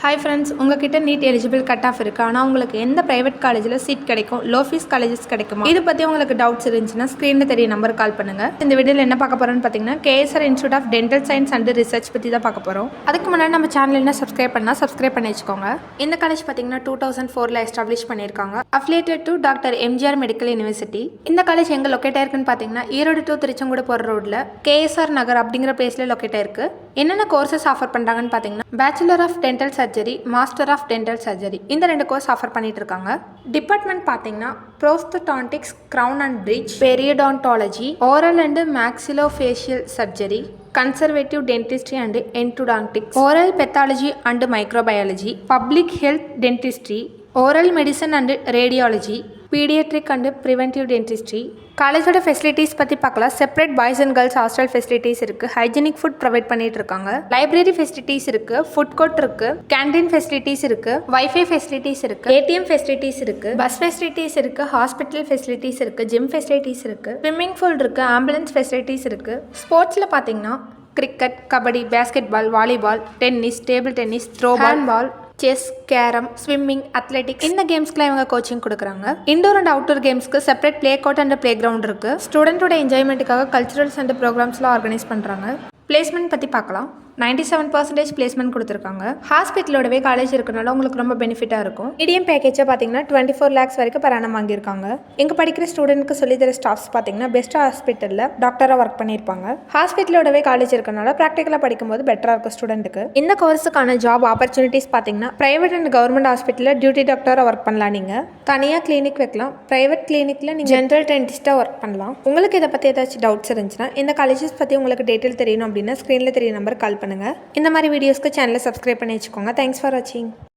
Hi friends, உங்ககிட்ட NEET eligible cut off இருக்குது. ஆனால் உங்களுக்கு எந்த ப்ரைவேட் காலேஜில் சீட் கிடைக்கும், லோ ஃபீஸ் காலேஜஸ் கிடைக்குமா, இது பற்றி உங்களுக்கு டவுட்ஸ் இருந்துச்சுன்னா ஸ்க்ரீனில் தெரிய நம்பருக்கு கால் பண்ணுங்கள். இந்த வீடியோவில் என்ன பார்க்க போகிறோன்னு பார்த்தீங்கன்னா KSR institute of dental science and research பற்றி தான் பார்க்க போகிறோம். அதுக்கு முன்னாடி நம்ம சேனல் என்ன சப்ஸ்கிரைப் பண்ணி வச்சுக்கோங்க. இந்த காலேஜ் பார்த்தீங்கன்னா 2004 எஸ்டாப்ளிஷ் பண்ணியிருக்காங்க. Affiliated to doctor MGR medical university. இந்த காலேஜ் எங்கே லொக்கேட் ஆயிருக்குன்னு பார்த்தீங்கன்னா ஈரோடு டு திருச்செங்கோடு போகிற ரோட்டில் KSR நகர் அப்படிங்கிற பிளேஸில் லொக்கேட் ஆயிருக்கு. என்னென்ன கோர்சஸ் ஆஃபர் பண்ணுறாங்கன்னு பார்த்தீங்கன்னா bachelor of dental surgery, master of dental surgery, இந்த 2 கோர்ஸ் ஆஃபர் பண்ணிட்டு இருக்காங்க. டிபார்ட்மெண்ட் பார்த்தீங்கன்னா prosthodontics, crown and bridge, periodontology, oral and maxillofacial surgery, conservative dentistry and endodontics, oral pathology and microbiology, public health dentistry, oral medicine and radiology, paediatric and preventive dentistry. காலேஜோட facilities பற்றி பார்க்கலாம். Separate boys and girls hostel facilities இருக்குது. Hygienic food provide பண்ணிட்டு இருக்காங்க. Library facilities இருக்குது. Food court இருக்குது. Canteen facilities இருக்குது. Wifi facilities இருக்குது. ATM ஃபெசிலிட்டிஸ் இருக்குது. பஸ் ஃபெசிலிட்டிஸ் இருக்குது. ஹாஸ்பிட்டல் ஃபெசிலிட்டிஸ் இருக்குது. ஜிம் ஃபெசிலிட்டிஸ் இருக்குது. ஸ்விம்மிங் பூல் இருக்குது. ஆம்புலன்ஸ் ஃபெசிலிட்டிஸ் இருக்குது. ஸ்போர்ட்ஸில் பார்த்தீங்கன்னா cricket, kabaddi, basketball, volleyball, tennis, table tennis, throwball, ball, chess, carrom, swimming, athletic, இந்த கேம்ஸ்க்குலாம் இவங்க கோச்சிங் கொடுக்குறாங்க. இண்டோர் அண்ட் அவுட்டோர் கேம்ஸ்க்கு separate play court and playground இருக்குது. ஸ்டூடெண்ட்டோட என்ஜாய்மெண்ட்டுக்காக கல்ச்சுரல்ஸ் அண்ட் ப்ரோக்ராம்ஸ்லாம் ஆர்கனைஸ் பண்ணுறாங்க. பிளேஸ்மெண்ட் பற்றி பார்க்கலாம். 97% பிளேஸ்மெண்ட் கொடுத்துருக்காங்க. ஹாஸ்பிட்டலோடவே காலேஜ் இருக்கனால உங்களுக்கு ரொம்ப பெனிஃபிட்டாக இருக்கும். மீடியம் பேக்கேஜாக பார்த்தீங்கன்னா 24 lakhs வரைக்கும் per annum வாங்கியிருக்காங்க. இங்கே படிக்கிற ஸ்டூடெண்ட்க்கு சொல்லித்தர ஸ்டாஃப்ஸ் பார்த்தீங்கன்னா பெஸ்ட் ஹாஸ்பிட்டலில் டாக்டராக ஒர்க் பண்ணியிருப்பாங்க. ஹாஸ்பிட்டலோடவே காலேஜ் இருக்கனால ப்ராக்டிக்கலாக படிக்கும்போது பெட்டராக இருக்கும் ஸ்டூடெண்ட்டுக்கு. இந்த கோர்ஸுக்கான ஜாப் ஆப்பர்ச்சுனிட்டிஸ் பார்த்தீங்கன்னா ப்ரைவேட் அண்ட் கவர்மெண்ட் ஹாஸ்பிட்டலில் டியூட்டி டாக்டராக ஒர்க் பண்ணலாம். நீங்கள் தனியாக கிளினிக் வைக்கலாம். ப்ரைவேட் கிளினிக்கில் நீங்கள் ஜென்ரல் டென்டிஸ்ட்டாக ஒர்க் பண்ணலாம். உங்களுக்கு இதை பற்றி ஏதாச்சும் டவுட்ஸ் இருந்துச்சுன்னா, இந்த காலேஜஸ் பற்றி உங்களுக்கு டீட்டெயில் தெரியணும் அப்படின்னா ஸ்க்ரீனில் தெரிய நம்பர் கால் பண்ணுங்கள். இந்த மாதிரி வீடியோஸ்க்கு சேனலை சப்ஸ்கிரைப் பண்ணி வச்சுக்கோங்க. தேங்க்ஸ் ஃபார் வாட்சிங்.